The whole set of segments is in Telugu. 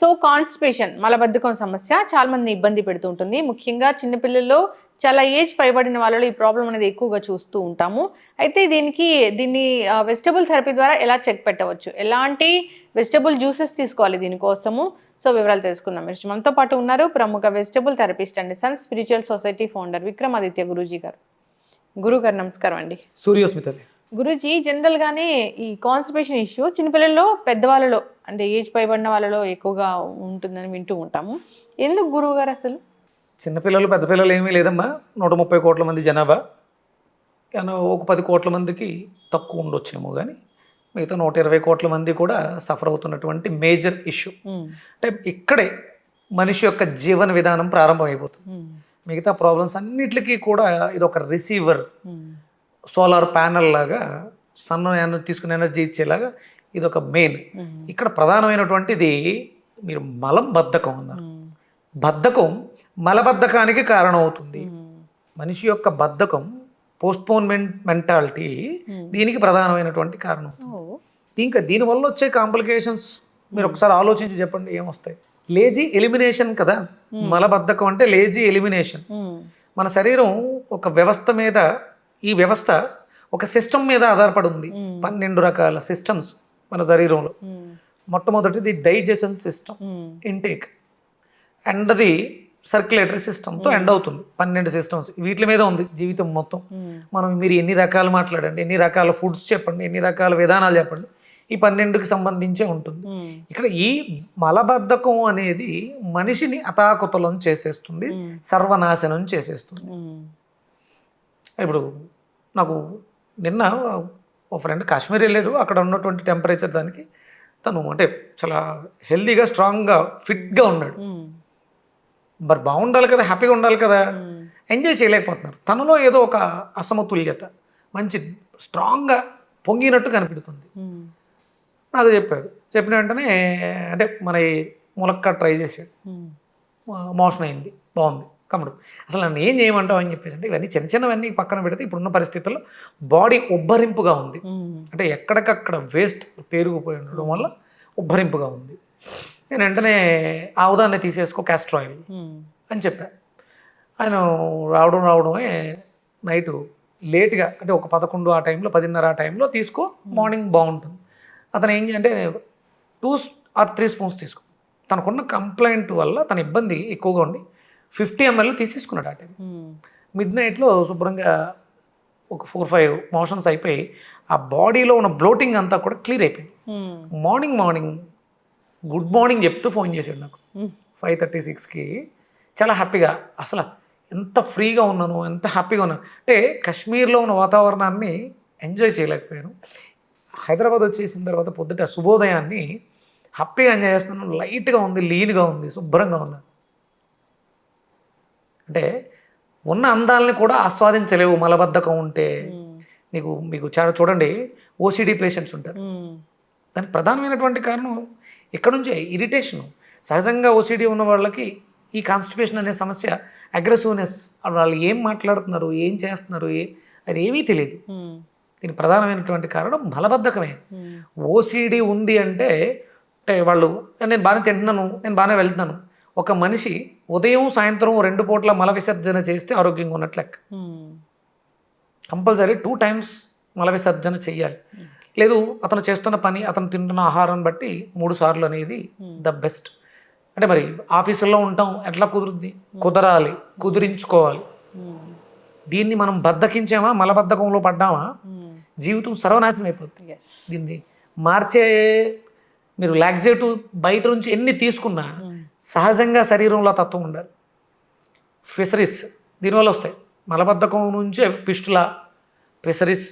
సో కాన్‌స్టిపేషన్ మలబద్ధకం సమస్య చాలా మందిని ఇబ్బంది పెడుతూ ఉంటుంది. ముఖ్యంగా చిన్న పిల్లల్లో చాలా ఏజ్ పైబడిన వాళ్ళలో ఈ ప్రాబ్లమ్ అనేది ఎక్కువగా చూస్తూ ఉంటాము. అయితే దీన్ని వెజిటబుల్ థెరపీ ద్వారా ఎలా చెక్ పెట్టవచ్చు? ఎలాంటి వెజిటబుల్ జ్యూసెస్ తీసుకోవాలి దీనికోసము? సో వివరాలు తెలుసుకుందాం. మీరు మనతో పాటు ఉన్నారు ప్రముఖ vegetable therapist and sun spiritual society founder Vikramaditya Guruji గారు. గురుగారు నమస్కారం అండి. సూర్యోస్మితది. గురూజీ జనరల్‌గానే ఈ కాన్‌స్టిపేషన్ ఇష్యూ చిన్నపిల్లల్లో, పెద్దవాళ్ళలో అంటే ఏజ్ పైబడిన వాళ్ళలో ఎక్కువగా ఉంటుందని వింటూ ఉంటాము. ఎందుకు గురువుగారు అసలు? చిన్నపిల్లలు పెద్ద పిల్లలు ఏమీ లేదమ్మా. 130 కోట్ల మంది జనాభా. ఒక 10 కోట్ల మందికి తక్కువ ఉండొచ్చేమో కానీ మిగతా 120 కోట్ల మంది కూడా సఫర్ అవుతున్నటువంటి మేజర్ ఇష్యూ. అంటే ఇక్కడే మనిషి యొక్క జీవన విధానం ప్రారంభమైపోతుంది. మిగతా ప్రాబ్లమ్స్ అన్నిటికీ కూడా ఇది ఒక రిసీవర్, సోలార్ ప్యానల్ లాగా సన్ తీసుకునే ఎనర్జీ ఇచ్చేలాగా ఇది ఒక మెయిన్. ఇక్కడ ప్రధానమైనటువంటిది మీరు మలం బద్ధకం అన్నారు. బద్ధకం మలబద్ధకానికి కారణం అవుతుంది. మనిషి యొక్క బద్ధకం, పోస్ట్పోన్మెంట్ మెంటాలిటీ దీనికి ప్రధానమైనటువంటి కారణం. ఇంకా దీనివల్ల వచ్చే కాంప్లికేషన్స్ మీరు ఒకసారి ఆలోచించి చెప్పండి ఏమొస్తాయి. లేజీ ఎలిమినేషన్ కదా మలబద్ధకం అంటే. Lazy elimination. మన శరీరం ఒక వ్యవస్థ మీద, ఈ వ్యవస్థ ఒక సిస్టమ్ మీద ఆధారపడి ఉంది. 12 రకాల సిస్టమ్స్ మన శరీరంలో. మొట్టమొదటిది డైజెషన్ సిస్టమ్, ఇంటేక్, అండ్ అది సర్క్యులేటరీ సిస్టమ్తో ఎండ్ అవుతుంది. 12 సిస్టమ్స్ వీటి మీద ఉంది జీవితం మొత్తం. మీరు ఎన్ని రకాలు మాట్లాడండి, ఎన్ని రకాల ఫుడ్స్ చెప్పండి, ఎన్ని రకాల విధానాలు చెప్పండి, ఈ 12కి సంబంధించే ఉంటుంది. ఇక్కడ ఈ మలబద్ధకం అనేది మనిషిని అతాకుతలం చేసేస్తుంది, సర్వనాశనం చేసేస్తుంది. ఇప్పుడు నాకు నిన్న ఒక ఫ్రెండ్ కాశ్మీర్ వెళ్ళాడు. అక్కడ ఉన్నటువంటి టెంపరేచర్ దానికి తను అంటే చాలా హెల్దీగా, స్ట్రాంగ్గా, ఫిట్గా ఉన్నాడు. మరి బాగుండాలి కదా, హ్యాపీగా ఉండాలి కదా, ఎంజాయ్ చేయలేకపోతున్నారు. తనలో ఏదో ఒక అసమతుల్యత, మంచి స్ట్రాంగ్గా పొంగినట్టు కనిపెడుతుంది. నాకు చెప్పిన వెంటనే అంటే మన ములక్క ట్రై చేసాడు, మోషన్ అయింది, బాగుంది, కమ్ముడు. అసలు నన్ను ఏం చేయమంటావు అని చెప్పేసి అంటే ఇవన్నీ చిన్న చిన్నవన్నీ పక్కన పెడితే ఇప్పుడున్న పరిస్థితుల్లో బాడీ ఉబ్బరింపుగా ఉంది. అంటే ఎక్కడికక్కడ వేస్ట్ పేరుకుపోయి ఉండడం వల్ల ఉబ్బరింపుగా ఉంది. నేను వెంటనే ఆవుదాన్ని తీసేసుకో, క్యాస్టర్ ఆయిల్ అని చెప్పాను. ఆయన రావడమే నైటు లేట్గా, అంటే ఒక 11 ఆ టైంలో, 10:30 ఆ టైంలో తీసుకో, మార్నింగ్ బాగుంటుంది. అతను ఏం అంటే 2 or 3 స్పూన్స్ తీసుకో. తనకున్న కంప్లైంట్ వల్ల తన ఇబ్బంది ఎక్కువగా ఉండి 50 ml తీసేసుకున్నాడు ఆ టైం. మిడ్ నైట్లో శుభ్రంగా ఒక 4-5 మోషన్స్ అయిపోయి ఆ బాడీలో ఉన్న బ్లోటింగ్ అంతా కూడా క్లియర్ అయిపోయింది. మార్నింగ్ గుడ్ మార్నింగ్ చెప్తూ ఫోన్ చేశాడు నాకు 5:36కి. చాలా హ్యాపీగా, అసలు ఎంత ఫ్రీగా ఉన్నాను, ఎంత హ్యాపీగా ఉన్నాను అంటే కాశ్మీర్లో ఉన్న వాతావరణాన్ని ఎంజాయ్ చేయలేకపోయాను. హైదరాబాద్ వచ్చేసిన తర్వాత పొద్దుట శుభోదయాన్ని హ్యాపీగా ఎంజాయ్ చేస్తున్నాను. లైట్గా ఉంది, లీన్గా ఉంది, శుభ్రంగా ఉన్నాను. అంటే ఉన్న అందాలని కూడా ఆస్వాదించలేవు మలబద్ధకం ఉంటే. మీకు చాలా చూడండి, ఓసిడి పేషెంట్స్ ఉంటారు. దానికి ప్రధానమైనటువంటి కారణం ఇక్కడ నుంచే ఇరిటేషను. సహజంగా ఓసిడి ఉన్న వాళ్ళకి ఈ కాన్స్టిపేషన్ అనే సమస్య, అగ్రెసివ్నెస్, వాళ్ళు ఏం మాట్లాడుతున్నారు, ఏం చేస్తున్నారు, అది ఏమీ తెలియదు. దీనికి ప్రధానమైనటువంటి కారణం మలబద్ధకమే. ఓసిడి ఉంది అంటే వాళ్ళు నేను బాగానే తింటున్నాను, నేను బాగానే వెళ్తున్నాను. ఒక మనిషి ఉదయం సాయంత్రం 2 పూట్ల మల విసర్జన చేస్తే ఆరోగ్యంగా ఉన్నట్లు లెక్క. కంపల్సరీ 2 times మల విసర్జన చెయ్యాలి. లేదు అతను చేస్తున్న పని, అతను తింటున్న ఆహారాన్ని బట్టి 3 సార్లు అనేది ద బెస్ట్. అంటే మరి ఆఫీసుల్లో ఉంటాం, ఎట్లా కుదురుద్ది? కుదరాలి, కుదిరించుకోవాలి. దీన్ని మనం బద్ధకించామా, మలబద్ధకంలో పడ్డామా, జీవితం సర్వనాశనం అయిపోతుంది. దీన్ని మార్చే, మీరు లాక్సేటివ్ బయట నుంచి ఎన్ని తీసుకున్నా సహజంగా శరీరంలో తత్వం ఉండాలి. ఫిషరీస్ దీనివల్ల వస్తాయి. మలబద్ధకం నుంచే పిస్టులా, ఫిషరీస్,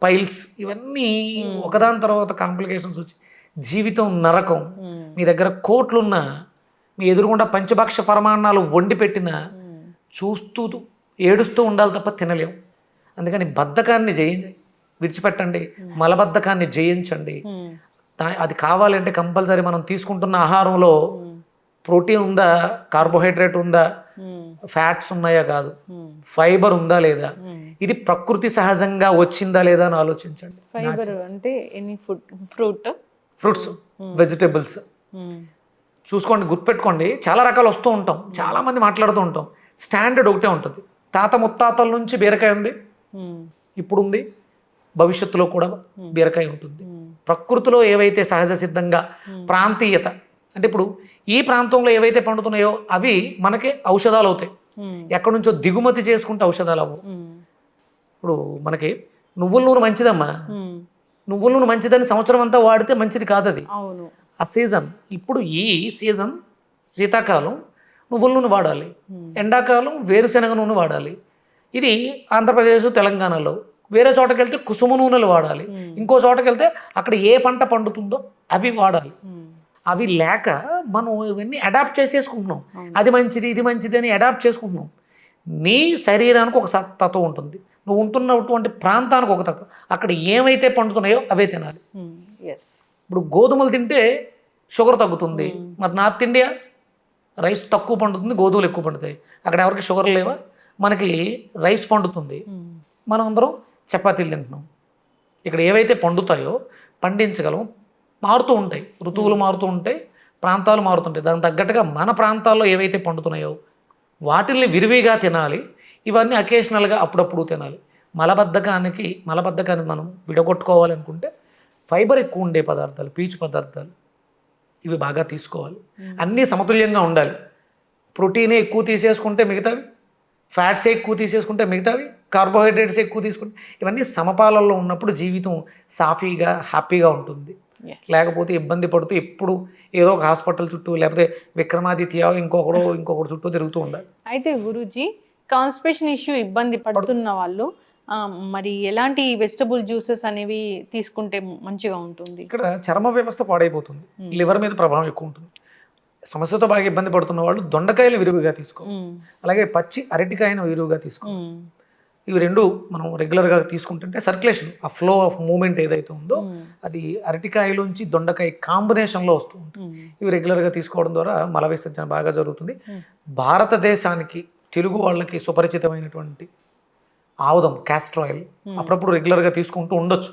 పైల్స్, ఇవన్నీ ఒకదాని తర్వాత కాంప్లికేషన్స్ వచ్చి జీవితం నరకం. మీ దగ్గర కోట్లున్నా, మీ ఎదురుగుండా పంచభక్ష పరమాన్నాలు వండి పెట్టినా చూస్తూ ఏడుస్తూ ఉండాలి తప్ప తినలేము. అందుకని బద్ధకాన్ని విడిచిపెట్టండి, మలబద్ధకాన్ని జయించండి. అది కావాలంటే కంపల్సరీ మనం తీసుకుంటున్న ఆహారంలో ప్రోటీన్ ఉందా, కార్బోహైడ్రేట్ ఉందా, ఫ్యాట్స్ ఉన్నాయా కాదు, ఫైబర్ ఉందా లేదా, ఇది ప్రకృతి సహజంగా వచ్చిందా లేదా అని ఆలోచించండి. ఫైబర్ అంటే ఎనీ ఫుడ్, ఫ్రూట్స్, వెజిటబుల్స్, చూసుకోండి, గుర్తుపెట్టుకోండి, చాలా రకాలు వస్తూ ఉంటాం, చాలామంది మాట్లాడుతూ ఉంటాం. స్టాండర్డ్ ఒకటే ఉంటుంది. తాత ముత్తాతల నుంచి బీరకాయ ఉంది, ఇప్పుడు ఉంది, భవిష్యత్తులో కూడా బీరకాయ ఉంటుంది. ప్రకృతిలో ఏవైతే సహజ సిద్ధంగా ప్రాంతీయత అంటే ఇప్పుడు ఈ ప్రాంతంలో ఏవైతే పండుతున్నాయో అవి మనకి ఔషధాలు అవుతాయి. ఎక్కడి నుంచో దిగుమతి చేసుకుంటే ఔషధాలు అవ్వవు. ఇప్పుడు మనకి నువ్వుల నూనె మంచిదమ్మా, నువ్వుల నూనె మంచిదని సంవత్సరం అంతా వాడితే మంచిది కాదు అది. ఆ సీజన్ ఇప్పుడు ఈ సీజన్ శీతాకాలం నువ్వుల నూనె వాడాలి, ఎండాకాలం వేరుశెనగ నూనె వాడాలి. ఇది ఆంధ్రప్రదేశ్ తెలంగాణలో. వేరే చోటకి వెళ్తే కుసుమ నూనెలు వాడాలి, ఇంకో చోటకి వెళ్తే అక్కడ ఏ పంట పండుతుందో అవి వాడాలి. అవి లేక మనం ఇవన్నీ అడాప్ట్ చేసేసుకుంటున్నాం. అది మంచిది ఇది మంచిది అని అడాప్ట్ చేసుకుంటున్నాం. నీ శరీరానికి ఒక తత్వం ఉంటుంది, నువ్వు ఉంటున్నటువంటి ప్రాంతానికి ఒక తత్వం. అక్కడ ఏమైతే పండుతున్నాయో అవే తినాలి. ఇప్పుడు గోధుమలు తింటే షుగర్ తగ్గుతుంది, మరి నార్త్ ఇండియా రైస్ తక్కువ పండుతుంది, గోధుమలు ఎక్కువ పండుతాయి. అక్కడ ఎవరికి షుగర్ లేవా? మనకి రైస్ పండుతుంది, మనం అందరం చపాతీలు తింటున్నాం. ఇక్కడ ఏవైతే పండుతాయో పండించగలం, మారుతూ ఉంటాయి, ఋతువులు మారుతూ ఉంటాయి, ప్రాంతాలు మారుతుంటాయి. దానికి తగ్గట్టుగా మన ప్రాంతాల్లో ఏవైతే పండుతున్నాయో వాటిల్ని విరివిగా తినాలి. ఇవన్నీ అకేషనల్గా అప్పుడప్పుడు తినాలి. మలబద్ధకాన్ని మనం విడగొట్టుకోవాలనుకుంటే ఫైబర్ ఎక్కువ ఉండే పదార్థాలు, పీచు పదార్థాలు ఇవి బాగా తీసుకోవాలి. అన్నీ సమతుల్యంగా ఉండాలి. ప్రోటీనే ఎక్కువ తీసేసుకుంటే మిగతావి, ఫ్యాట్స్ ఎక్కువ తీసేసుకుంటే మిగతావి, కార్బోహైడ్రేట్స్ ఎక్కువ తీసుకుంటే ఇవన్నీ సమపాలల్లో ఉన్నప్పుడు జీవితం సాఫీగా హ్యాపీగా ఉంటుంది. లేకపోతే ఇబ్బంది పడుతూ ఎప్పుడు ఏదో ఒక హాస్పిటల్ చుట్టూ లేకపోతే విక్రమాదిత్య ఇంకొకడు చుట్టూ తిరుగుతూ ఉండాలి. అయితే గురూజీ, కాన్స్టిపేషన్ ఇష్యూ ఇబ్బంది పడుతున్న వాళ్ళు మరి ఎలాంటి వెజిటబుల్ జ్యూసెస్ అనేవి తీసుకుంటే మంచిగా ఉంటుంది? ఇక్కడ చర్మ వ్యవస్థ పాడైపోతుంది, లివర్ మీద ప్రభావం ఎక్కువ ఉంటుంది. సమస్యతో బాగా ఇబ్బంది పడుతున్న వాళ్ళు దొండకాయలు విరివిగా తీసుకో, అలాగే పచ్చి అరటికాయను విరివిగా తీసుకో. ఇవి రెండు మనం రెగ్యులర్గా తీసుకుంటుంటే సర్క్యులేషన్, ఆ ఫ్లో ఆఫ్ మూమెంట్ ఏదైతే ఉందో అది అరటికాయలోంచి దొండకాయ కాంబినేషన్లో వస్తూ ఉంటుంది. ఇవి రెగ్యులర్గా తీసుకోవడం ద్వారా మల విసర్జన బాగా జరుగుతుంది. భారతదేశానికి తెలుగు వాళ్ళకి సుపరిచితమైనటువంటి ఆముదం, క్యాస్టర్ ఆయిల్ అప్పుడప్పుడు రెగ్యులర్గా తీసుకుంటూ ఉండొచ్చు.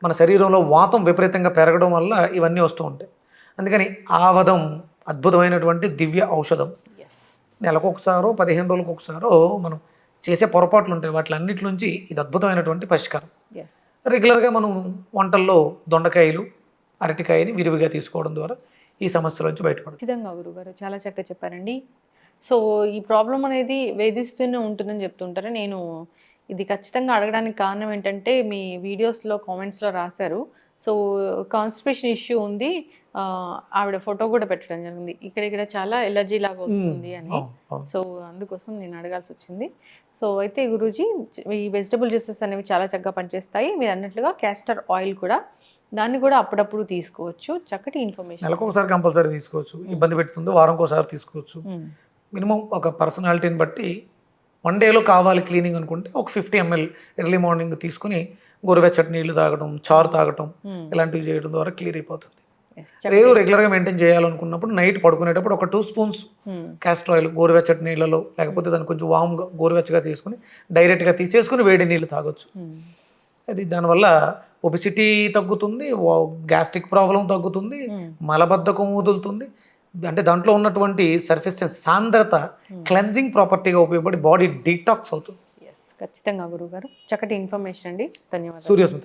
మన శరీరంలో వాతం విపరీతంగా పెరగడం వల్ల ఇవన్నీ వస్తూ ఉంటాయి. అందుకని ఆవదం అద్భుతమైనటువంటి దివ్య ఔషధం. నెలకు ఒకసారో 15 రోజులకు ఒకసారో మనం చేసే పొరపాట్లు ఉంటాయి, వాటిలన్నిటి నుంచి ఇది అద్భుతమైనటువంటి పరిష్కారం. రెగ్యులర్గా మనం వంటల్లో దొండకాయలు అరటికాయని విరివిగా తీసుకోవడం ద్వారా ఈ సమస్యల నుంచి బయటపడదు. ఖచ్చితంగా గురుగారు చాలా చక్కగా చెప్పారండి. సో ఈ ప్రాబ్లం అనేది వేధిస్తూనే ఉంటుందని చెప్తుంటారు. నేను ఇది ఖచ్చితంగా అడగడానికి కారణం ఏంటంటే మీ వీడియోస్లో కామెంట్స్లో రాశారు. సో కాన్స్టిపేషన్ ఇష్యూ ఉంది, ఆవిడ ఫోటో కూడా పెట్టడం జరిగింది, ఇక్కడ చాలా ఎలర్జీ లాగా వస్తుంది అని. సో అందుకోసం నేను అడగాల్సి వచ్చింది. సో అయితే గురూజీ, ఈ వెజిటబుల్ జ్యూసెస్ అనేవి చాలా చక్కగా పనిచేస్తాయి. మీరు అన్నట్లుగా క్యాస్టర్ ఆయిల్ కూడా, దాన్ని కూడా అప్పుడప్పుడు తీసుకోవచ్చు. చక్కటి ఇన్ఫర్మేషన్. నెలకు ఒకసారి కంపల్సరీ తీసుకోవచ్చు, ఇబ్బంది పెడుతుంది వారంకి ఒకసారి తీసుకోవచ్చు. మినిమం ఒక పర్సనాలిటీని బట్టి 1 డేలో కావాలి క్లీనింగ్ అనుకుంటే ఒక 50 ml ఎర్లీ మార్నింగ్ తీసుకుని గోరువెచ్చటి నీళ్లు తాగడం, చారు తాగడం ఇలాంటివి చేయడం ద్వారా క్లియర్ అయిపోతుంది. లేదు రెగ్యులర్గా మెయింటైన్ చేయాలనుకున్నప్పుడు నైట్ పడుకునేటప్పుడు ఒక 2 స్పూన్స్ క్యాస్టర్ ఆయిల్ గోరువెచ్చటి నీళ్ళలో లేకపోతే దాన్ని కొంచెం వామ్గా గోరువెచ్చగా తీసుకుని డైరెక్ట్గా తీసేసుకుని వేడి నీళ్ళు తాగొచ్చు. అది దానివల్ల ఒబిసిటీ తగ్గుతుంది, గ్యాస్ట్రిక్ ప్రాబ్లం తగ్గుతుంది, మలబద్ధకం వదులుతుంది. అంటే దాంట్లో ఉన్నటువంటి సర్ఫేస్ సాంద్రత క్లెన్జింగ్ ప్రాపర్టీగా ఉపయోగపడి బాడీ డీటాక్స్ అవుతుంది. ఖచ్చితంగా గురుగారు, చక్కటి ఇన్ఫర్మేషన్ అండి. ధన్యవాదాలు. సూర్యస్మిత.